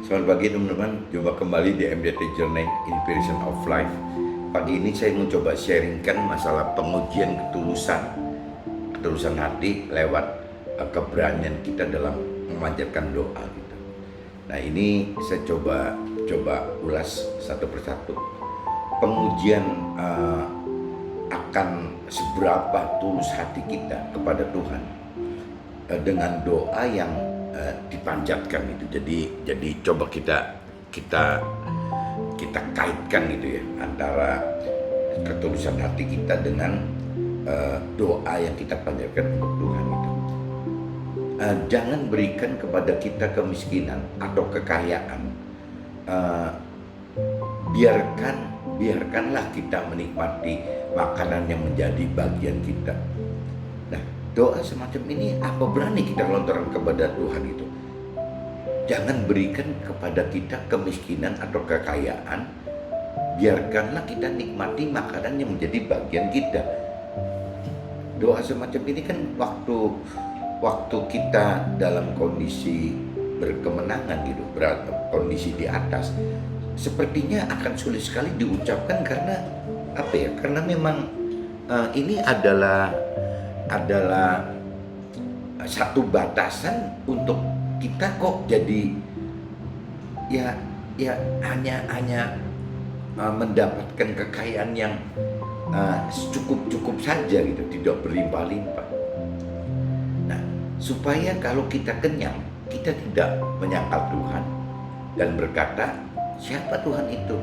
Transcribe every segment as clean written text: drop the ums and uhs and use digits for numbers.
Selamat pagi teman-teman, jumpa kembali di MDT Journey Inspiration of Life. Pagi ini saya mau coba sharingkan masalah pengujian ketulusan hati lewat keberanian kita dalam memanjatkan doa gitu. Nah ini saya coba ulas satu persatu. Pengujian akan seberapa tulus hati kita kepada Tuhan dengan doa yang dipanjatkan itu. Jadi coba kita kaitkan gitu ya antara ketulusan hati kita dengan doa yang kita panjatkan untuk Tuhan itu. Jangan berikan kepada kita kemiskinan atau kekayaan. Biarkanlah kita menikmati makanan yang menjadi bagian kita. Nah, doa semacam ini apa berani kita lontarkan kepada Tuhan itu? Jangan berikan kepada kita kemiskinan atau kekayaan. Biarkanlah kita nikmati makanan yang menjadi bagian kita. Doa semacam ini kan waktu kita dalam kondisi berkemenangan gitu, kondisi di atas, sepertinya akan sulit sekali diucapkan karena apa ya? Karena memang ini adalah satu batasan untuk kita kok jadi ya hanya mendapatkan kekayaan yang cukup saja gitu, tidak berlimpah-limpah. Nah, supaya kalau kita kenyang, kita tidak menyangkal Tuhan dan berkata, siapa Tuhan itu?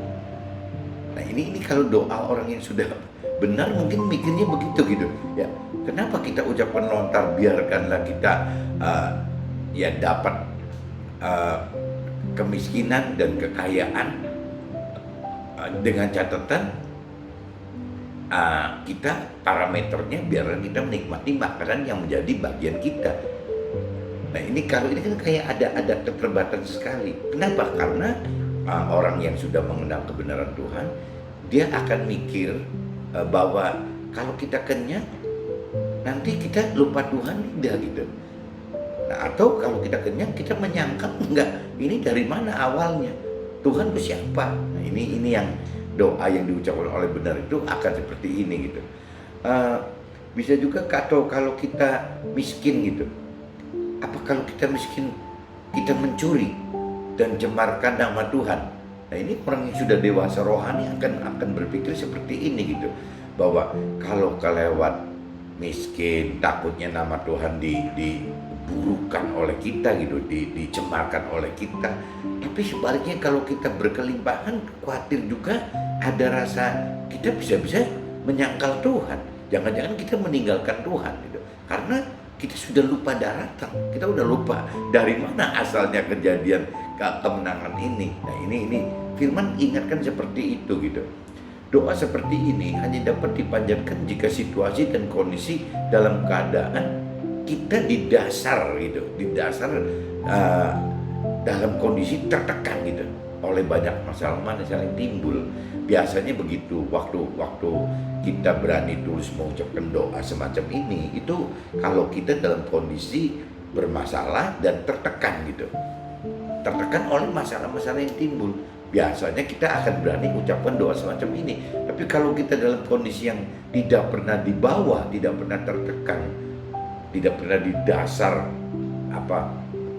Nah ini kalau doa orang yang sudah benar mungkin mikirnya begitu gitu ya. Kenapa kita ucapkan lontar, biarkanlah kita ya dapat kemiskinan dan kekayaan dengan catatan kita parameternya biarkan kita menikmati makanan yang menjadi bagian kita. Nah ini kalau ini kan kayak ada keterbatasan sekali. Kenapa? Karena orang yang sudah mengenal kebenaran Tuhan, dia akan mikir bahwa kalau kita kenyang, nanti kita lupa Tuhan tidak gitu. Nah, atau kalau kita kenyang, kita menyangkal enggak, ini dari mana awalnya? Tuhan itu siapa? Nah, ini yang doa yang diucapkan oleh benar itu akan seperti ini gitu. Bisa juga kalau kita miskin gitu. Apa kalau kita miskin, kita mencuri dan cemarkan nama Tuhan? Nah ini orang yang sudah dewasa rohani akan berpikir seperti ini gitu, bahwa kalau kelewat miskin, takutnya nama Tuhan diburukan oleh kita gitu, dicemarkan oleh kita. Tapi sebaliknya kalau kita berkelimpahan, khawatir juga ada rasa kita bisa menyangkal Tuhan. Jangan-jangan kita meninggalkan Tuhan gitu, karena kita sudah lupa daratan, kita udah lupa dari mana asalnya kejadian kemenangan ini. Nah ini firman ingatkan seperti itu gitu. Doa seperti ini hanya dapat dipanjatkan jika situasi dan kondisi dalam keadaan kita di dasar dalam kondisi tertekan gitu oleh banyak masalah yang timbul. Biasanya begitu, waktu kita berani tulus mengucapkan doa semacam ini, itu kalau kita dalam kondisi bermasalah dan tertekan gitu, tertekan oleh masalah-masalah yang timbul, biasanya kita akan berani mengucapkan doa semacam ini. Tapi kalau kita dalam kondisi yang tidak pernah di bawah, tidak pernah tertekan, tidak pernah di dasar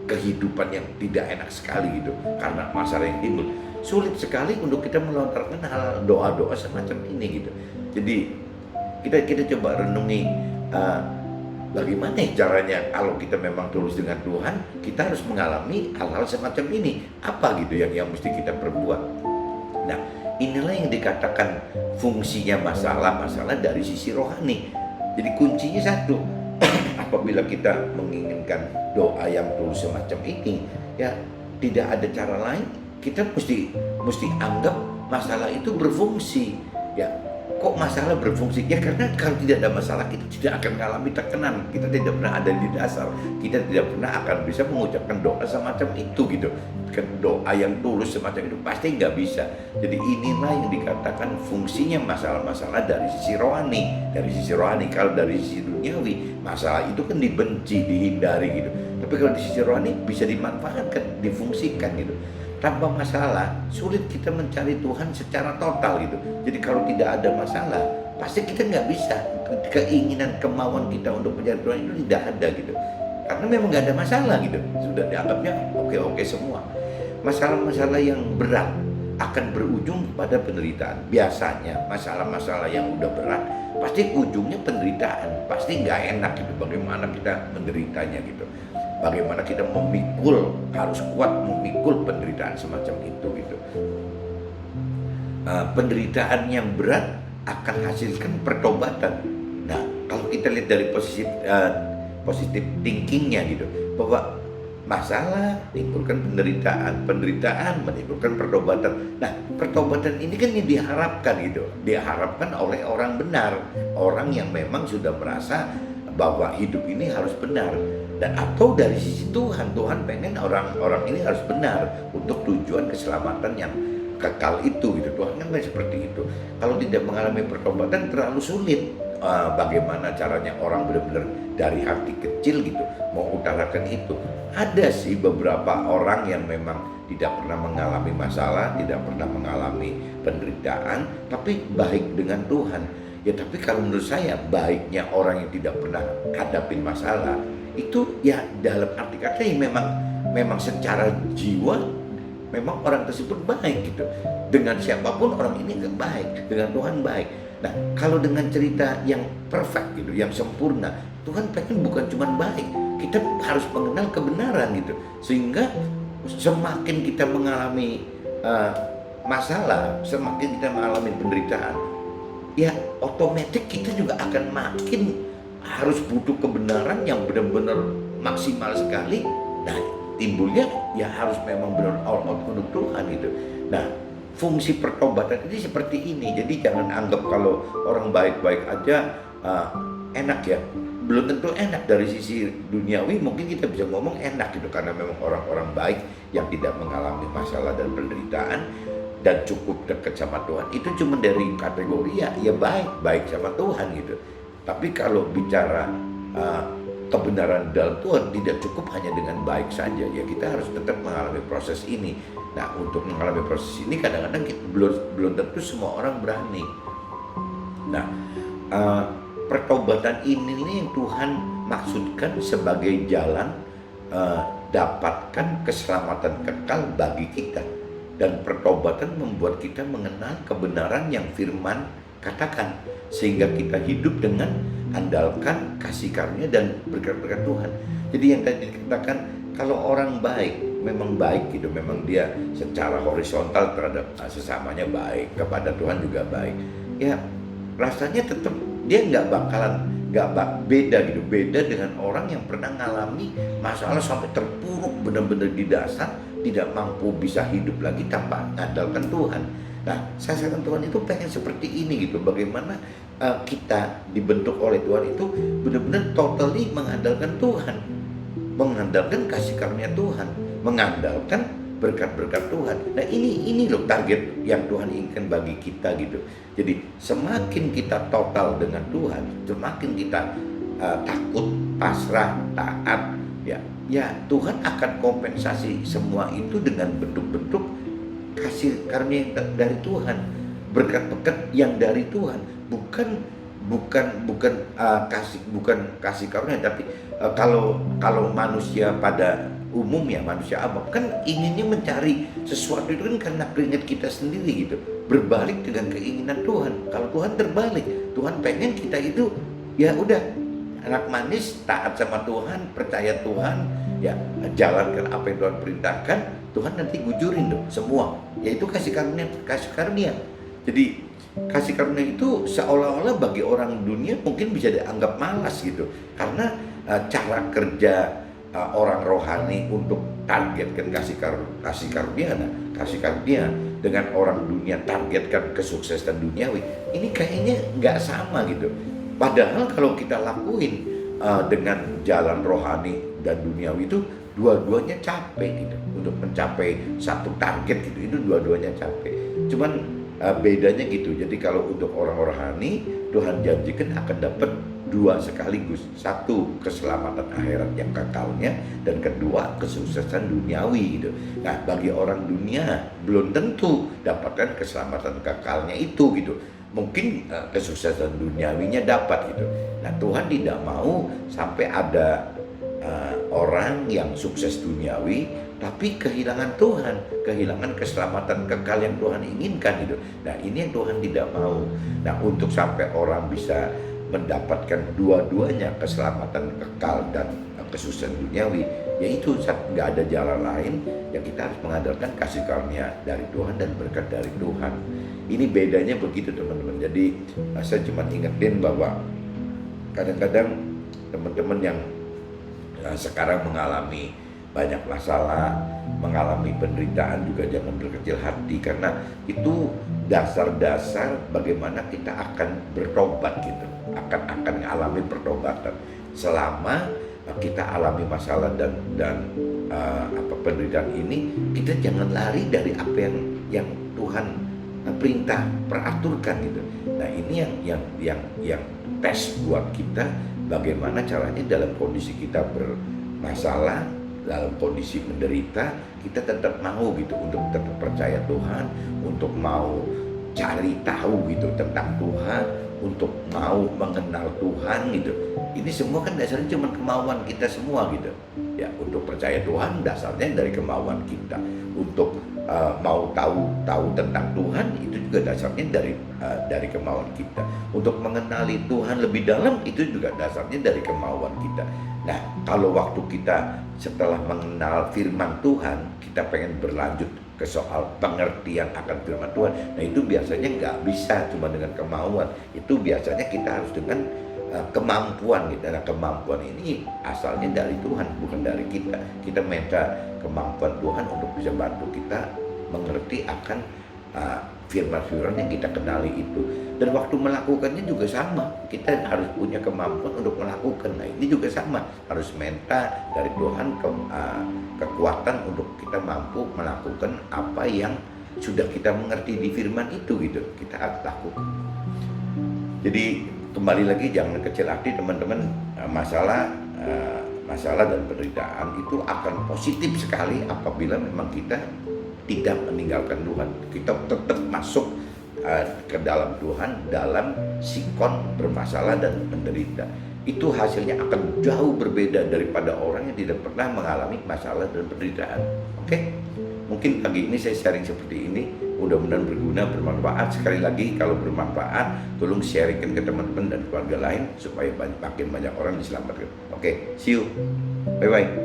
kehidupan yang tidak enak sekali gitu karena masalah yang timbul, sulit sekali untuk kita melontarkan hal doa-doa semacam ini gitu. Jadi kita coba renungi bagaimana caranya kalau kita memang tulus dengan Tuhan, kita harus mengalami hal-hal semacam ini. Apa gitu yang mesti kita perbuat. Nah inilah yang dikatakan fungsinya masalah dari sisi rohani. Jadi kuncinya satu, apabila kita menginginkan doa yang tulus semacam ini, ya tidak ada cara lain, kita mesti anggap masalah itu berfungsi. Ya, kok masalah berfungsi? Ya karena kalau tidak ada masalah, kita tidak akan mengalami tekanan, kita tidak pernah ada di dasar, kita tidak pernah akan bisa mengucapkan doa semacam itu gitu. Doa yang tulus semacam itu pasti nggak bisa. Jadi inilah yang dikatakan fungsinya masalah-masalah dari sisi rohani. Kalau dari sisi duniawi, masalah itu kan dibenci, dihindari gitu. Tapi kalau di sisi rohani bisa dimanfaatkan, difungsikan gitu. tanpa masalah sulit kita mencari Tuhan secara total gitu. Jadi kalau tidak ada masalah pasti kita nggak bisa, keinginan kemauan kita untuk mencari Tuhan itu tidak ada gitu, karena memang nggak ada masalah gitu, sudah dianggapnya oke-oke semua. Masalah-masalah yang berat akan berujung pada penderitaan. Biasanya masalah-masalah yang udah berat pasti ujungnya penderitaan, pasti nggak enak gitu. Bagaimana kita menderitanya gitu, bagaimana kita memikul, harus kuat memikul penderitaan semacam itu gitu. Penderitaan yang berat akan hasilkan pertobatan. Nah, kalau kita lihat dari positif thinkingnya gitu, bahwa masalah menimbulkan penderitaan, penderitaan menimbulkan pertobatan. Nah, pertobatan ini kan yang diharapkan gitu, diharapkan oleh orang benar, orang yang memang sudah merasa bahwa hidup ini harus benar. Dan atau dari sisi Tuhan, Tuhan pengen orang-orang ini harus benar untuk tujuan keselamatan yang kekal itu gitu. Tuhan kan seperti itu. Kalau tidak mengalami pertobatan terlalu sulit. Bagaimana caranya orang benar-benar dari hati kecil gitu mau utarakan itu. Ada sih beberapa orang yang memang tidak pernah mengalami masalah, tidak pernah mengalami penderitaan, tapi baik dengan Tuhan. Ya tapi kalau menurut saya baiknya orang yang tidak pernah hadapin masalah itu ya dalam arti kata ya memang secara jiwa memang orang tersebut baik gitu. Dengan siapapun orang ini baik, dengan Tuhan baik. Nah, kalau dengan cerita yang perfect gitu, yang sempurna, Tuhan pengen bukan cuma baik, kita harus mengenal kebenaran gitu. Sehingga semakin kita mengalami masalah, semakin kita mengalami penderitaan, ya otomatis kita juga akan makin harus butuh kebenaran yang benar-benar maksimal sekali. Nah, timbulnya ya harus memang benar all out untuk Tuhan gitu. Nah, fungsi pertobatan ini seperti ini. Jadi jangan anggap kalau orang baik-baik aja enak ya. Belum tentu enak dari sisi duniawi, mungkin kita bisa ngomong enak gitu karena memang orang-orang baik yang tidak mengalami masalah dan penderitaan dan cukup dekat sama Tuhan itu cuma dari kategori ya baik sama Tuhan gitu. Tapi kalau bicara kebenaran dalam Tuhan tidak cukup hanya dengan baik saja, ya kita harus tetap mengalami proses ini. Nah, untuk mengalami proses ini kadang-kadang belum tentu semua orang berani. Nah, pertobatan ini yang Tuhan maksudkan sebagai jalan dapatkan keselamatan kekal bagi kita. Dan pertobatan membuat kita mengenal kebenaran yang firman katakan, sehingga kita hidup dengan andalkan kasih karunia dan berkat-berkat Tuhan. Jadi yang tadi dikatakan, kalau orang baik, memang baik gitu, memang dia secara horizontal terhadap sesamanya baik, kepada Tuhan juga baik. Ya rasanya tetap dia nggak beda gitu, beda dengan orang yang pernah ngalami masalah sampai terpuruk benar-benar di dasar, tidak mampu bisa hidup lagi tanpa mengandalkan Tuhan. Nah, sasaran Tuhan itu pengen seperti ini gitu. Bagaimana kita dibentuk oleh Tuhan itu benar-benar totally mengandalkan Tuhan, mengandalkan kasih karunia Tuhan, mengandalkan berkat-berkat Tuhan. Nah, ini loh target yang Tuhan inginkan bagi kita gitu. Jadi semakin kita total dengan Tuhan, semakin kita takut, pasrah, taat, ya Tuhan akan kompensasi semua itu dengan bentuk-bentuk kasih karunia dari Tuhan, berkat-berkat yang dari Tuhan, bukan kasih karunia. Tapi kalau manusia pada umumnya, manusia awam kan inginnya mencari sesuatu itu kan karena keringat kita sendiri gitu, berbalik dengan keinginan Tuhan. Kalau Tuhan terbalik, Tuhan pengen kita itu ya udah anak manis, taat sama Tuhan, percaya Tuhan, ya jalankan apa yang Tuhan perintahkan. Tuhan nanti gujurin dong semua, yaitu kasih karunia. Jadi kasih karunia itu seolah-olah bagi orang dunia mungkin bisa dianggap malas gitu, karena cara kerja orang rohani untuk targetkan kasih karunia dengan orang dunia targetkan kesuksesan duniawi, ini kayaknya nggak sama gitu. Padahal kalau kita lakuin dengan jalan rohani dan duniawi itu dua-duanya capek gitu, untuk mencapai satu target gitu, itu dua-duanya capek. Cuman bedanya gitu. Jadi kalau untuk orang rohani, Tuhan janjikan akan dapat dua sekaligus. Satu, keselamatan akhirat yang kekalnya, dan kedua, kesuksesan duniawi gitu. Nah, bagi orang dunia belum tentu dapatkan keselamatan kekalnya itu gitu. Mungkin kesuksesan duniawinya dapat gitu. Nah, Tuhan tidak mau sampai ada orang yang sukses duniawi tapi kehilangan Tuhan, kehilangan keselamatan kekal yang Tuhan inginkan gitu. Nah, ini yang Tuhan tidak mau. Nah, untuk sampai orang bisa mendapatkan dua-duanya, keselamatan kekal dan kesuksesan duniawi, yaitu nggak ada jalan lain yang kita harus mengandalkan kasih karunia dari Tuhan dan berkat dari Tuhan. Ini bedanya begitu teman-teman. Jadi saya cuma ingetin bahwa kadang-kadang teman-teman yang sekarang mengalami banyak masalah, mengalami penderitaan, juga jangan berkecil hati, karena itu dasar-dasar bagaimana kita akan bertobat gitu, akan mengalami pertobatan. Selama kita alami masalah dan penderitaan ini, kita jangan lari dari apa yang Tuhan perintah, peraturkan gitu. Nah, ini yang tes buat kita, bagaimana caranya dalam kondisi kita bermasalah, dalam kondisi menderita, kita tetap mau gitu, untuk tetap percaya Tuhan, untuk mau cari tahu gitu tentang Tuhan, untuk mau mengenal Tuhan gitu. Ini semua kan dasarnya cuma kemauan kita semua gitu. Ya, untuk percaya Tuhan dasarnya dari kemauan kita. Untuk mau tahu tentang Tuhan itu juga dasarnya dari kemauan kita. Untuk mengenali Tuhan lebih dalam itu juga dasarnya dari kemauan kita. Nah, kalau waktu kita setelah mengenal firman Tuhan, kita pengen berlanjut ke soal pengertian akan firman Tuhan, nah itu biasanya nggak bisa cuma dengan kemauan. Itu biasanya kita harus dengan kemampuan gitu. Nah, kemampuan ini asalnya dari Tuhan, bukan dari kita. Kita minta kemampuan Tuhan untuk bisa bantu kita mengerti akan firman-firman yang kita kenali itu. Dan waktu melakukannya juga sama, kita harus punya kemampuan untuk melakukan. Nah, ini juga sama, harus minta dari Tuhan kekuatan untuk kita mampu melakukan apa yang sudah kita mengerti di firman itu gitu. Kita harus lakukan. Jadi kembali lagi, jangan kecil hati teman-teman. Masalah dan penderitaan itu akan positif sekali apabila memang kita tidak meninggalkan Tuhan. Kita tetap masuk ke dalam Tuhan dalam sikon bermasalah dan menderita. Itu hasilnya akan jauh berbeda daripada orang yang tidak pernah mengalami masalah dan penderitaan. Oke? Mungkin pagi ini saya sharing seperti ini, mudah-mudahan berguna, bermanfaat. Sekali lagi, kalau bermanfaat, tolong sharingkan ke teman-teman dan keluarga lain supaya makin banyak orang diselamatkan. Oke, see you. Bye-bye.